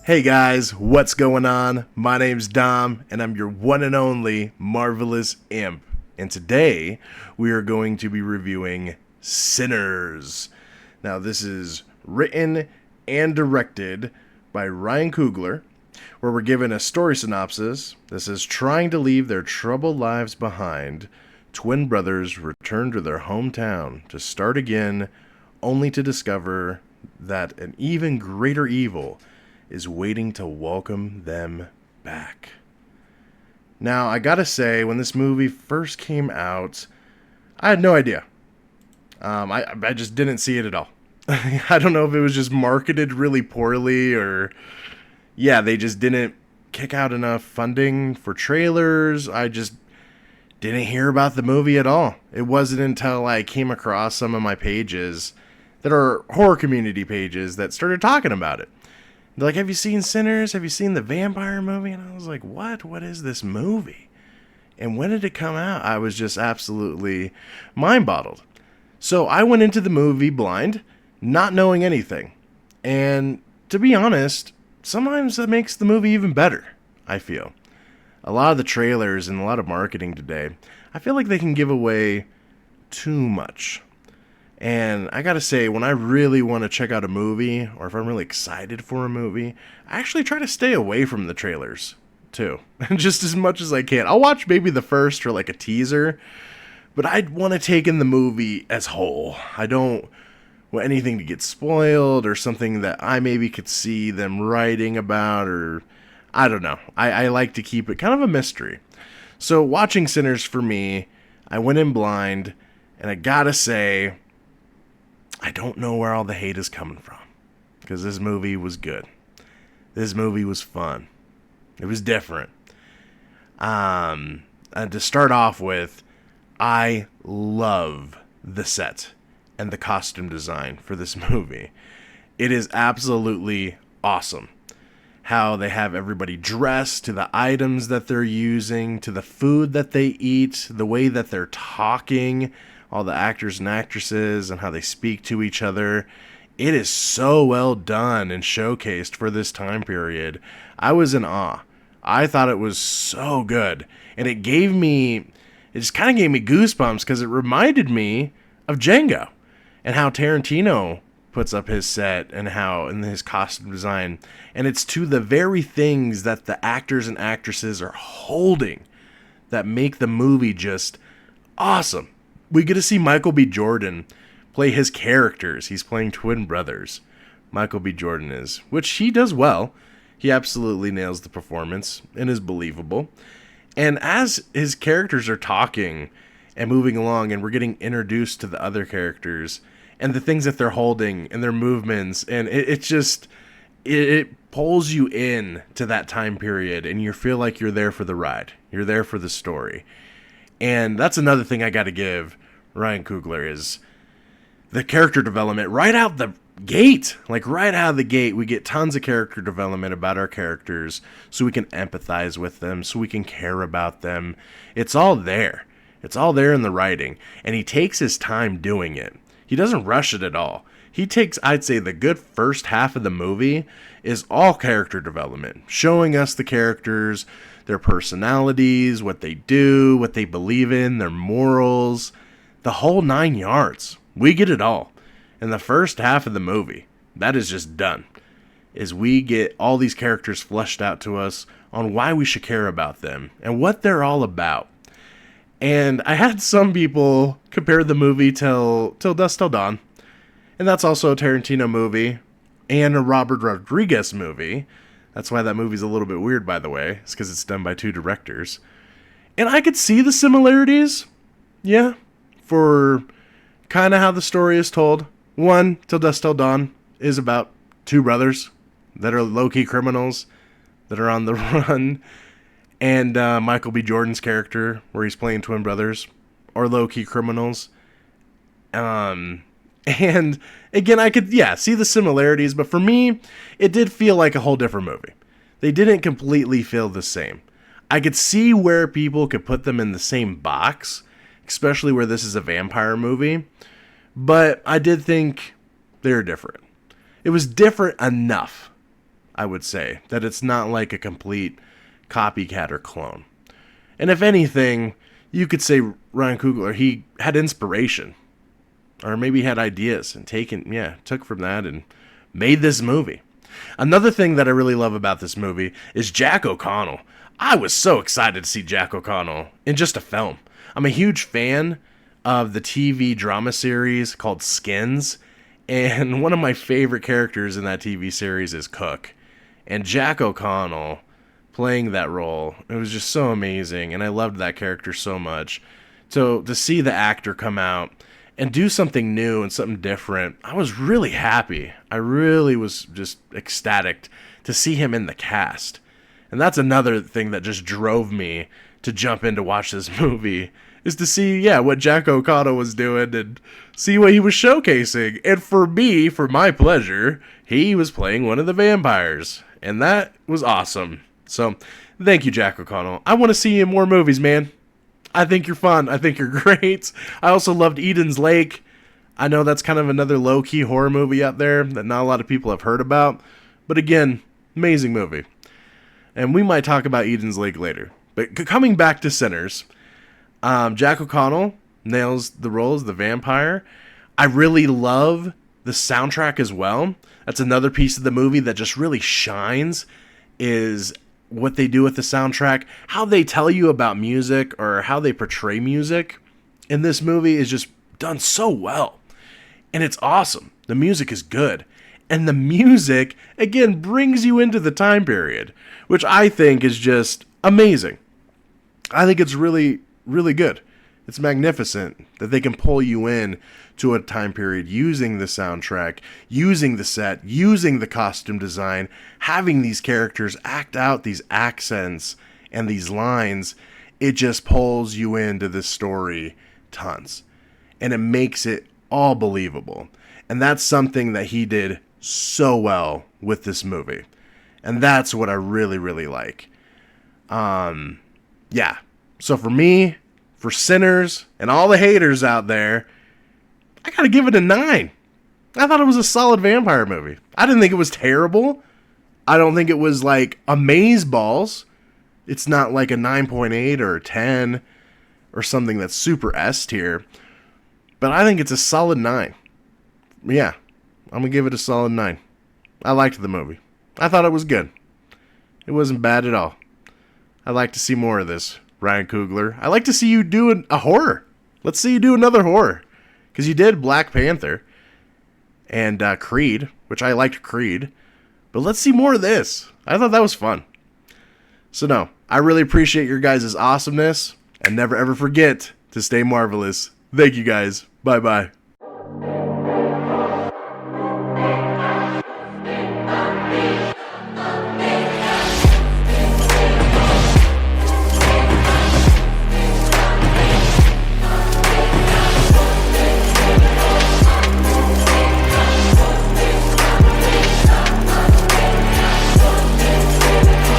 Hey guys, what's going on? My name's Dom, and I'm your one and only Marvelous Imp. And today, we are going to be reviewing Sinners. Now, this is written and directed by Ryan Coogler, where we're given a story synopsis that says, trying to leave their troubled lives behind, twin brothers return to their hometown to start again, only to discover that an even greater evil is waiting to welcome them back. Now, I gotta say, when this movie first came out, I had no idea. I just didn't see it at all. I don't know if it was just marketed really poorly or, yeah, they just didn't kick out enough funding for trailers. I just didn't hear about the movie at all. It wasn't until I came across some of my pages that are horror community pages that started talking about it. They're like, have you seen Sinners? Have you seen the vampire movie? And I was like, what? What is this movie? And when did it come out? I was just absolutely mind-boggled. So I went into the movie blind, not knowing anything. And to be honest, sometimes that makes the movie even better, I feel. A lot of the trailers and a lot of marketing today, I feel like they can give away too much. And I gotta say, when I really want to check out a movie, or if I'm really excited for a movie, I actually try to stay away from the trailers, too. Just as much as I can. I'll watch maybe the first or like a teaser, but I'd want to take in the movie as whole. I don't want anything to get spoiled, or something that I maybe could see them writing about, or I don't know. I like to keep it kind of a mystery. So watching Sinners for me, I went in blind, and I gotta say, I don't know where all the hate is coming from, because this movie was good. This movie was fun. It was different. And to start off with, I love the set and the costume design for this movie. It is absolutely awesome. How they have everybody dressed, to the items that they're using, to the food that they eat, the way that they're talking, all the actors and actresses and how they speak to each other. It is so well done and showcased for this time period. I was in awe. I thought it was so good. And it just kind of gave me goosebumps, because it reminded me of Django and how Tarantino puts up his set and how in his costume design. And it's to the very things that the actors and actresses are holding that make the movie just awesome. We get to see Michael B. Jordan play his characters. He's playing twin brothers. Michael B. Jordan is, which he does well. He absolutely nails the performance and is believable. And as his characters are talking and moving along, and we're getting introduced to the other characters and the things that they're holding and their movements, and it pulls you in to that time period, and you feel like you're there for the ride. You're there for the story. And that's another thing I got to give Ryan Coogler, is the character development right out the gate. Like right out of the gate, we get tons of character development about our characters, so we can empathize with them, so we can care about them. It's all there. It's all there in the writing. And he takes his time doing it. He doesn't rush it at all. He takes, I'd say, the good first half of the movie is all character development, showing us the characters, their personalities, what they do, what they believe in, their morals, the whole 9 yards. We get it all. In the first half of the movie, that is just done. Is we get all these characters fleshed out to us on why we should care about them and what they're all about. And I had some people compare the movie Till Dusk Till Dawn. And that's also a Tarantino movie and a Robert Rodriguez movie. That's why that movie's a little bit weird, by the way. It's because it's done by two directors. And I could see the similarities. Yeah. For kind of how the story is told. One, Till Dusk Till Dawn, is about two brothers that are low-key criminals that are on the run. And Michael B. Jordan's character, where he's playing twin brothers, are low-key criminals. And again, I could, see the similarities, but for me, it did feel like a whole different movie. They didn't completely feel the same. I could see where people could put them in the same box, especially where this is a vampire movie, but I did think they were different. It was different enough. I would say. That it's not like a complete copycat or clone. And if anything, you could say Ryan Coogler, he had inspiration. Or maybe he had ideas and took from that and made this movie. Another thing that I really love about this movie is Jack O'Connell. I was so excited to see Jack O'Connell in just a film. I'm a huge fan of the TV drama series called Skins, and one of my favorite characters in that TV series is Cook. And Jack O'Connell playing that role, it was just so amazing, and I loved that character so much. So to see the actor come out and do something new and something different, I was really happy. I really was just ecstatic to see him in the cast. And that's another thing that just drove me to jump in to watch this movie, is to see, what Jack O'Connell was doing and see what he was showcasing. And for me, for my pleasure, he was playing one of the vampires. And that was awesome. So, thank you, Jack O'Connell. I want to see you in more movies, man. I think you're fun. I think you're great. I also loved Eden's Lake. I know that's kind of another low-key horror movie out there that not a lot of people have heard about. But again, amazing movie. And we might talk about Eden's Lake later. But coming back to Sinners, Jack O'Connell nails the role as the vampire. I really love the soundtrack as well. That's another piece of the movie that just really shines, is what they do with the soundtrack. How they tell you about music or how they portray music in this movie is just done so well. And it's awesome. The music is good. And the music, again, brings you into the time period, which I think is just amazing. I think it's really, really good. It's magnificent that they can pull you in to a time period using the soundtrack, using the set, using the costume design, having these characters act out these accents and these lines. It just pulls you into this story tons. And it makes it all believable. And that's something that he did so well with this movie. And that's what I really, really like. So for me, for Sinners and all the haters out there, I gotta give it a 9. I thought it was a solid vampire movie. I didn't think it was terrible. I don't think it was like amazeballs. It's not like a 9.8 or a 10 or something that's super S tier. But I think it's a solid 9. Yeah, I'm gonna give it a solid 9. I liked the movie. I thought it was good. It wasn't bad at all. I'd like to see more of this, Ryan Coogler. I'd like to see you do a horror. Let's see you do another horror. Because you did Black Panther and Creed, which I liked Creed. But let's see more of this. I thought that was fun. So no, I really appreciate your guys' awesomeness. And never ever forget to stay marvelous. Thank you guys. Bye-bye.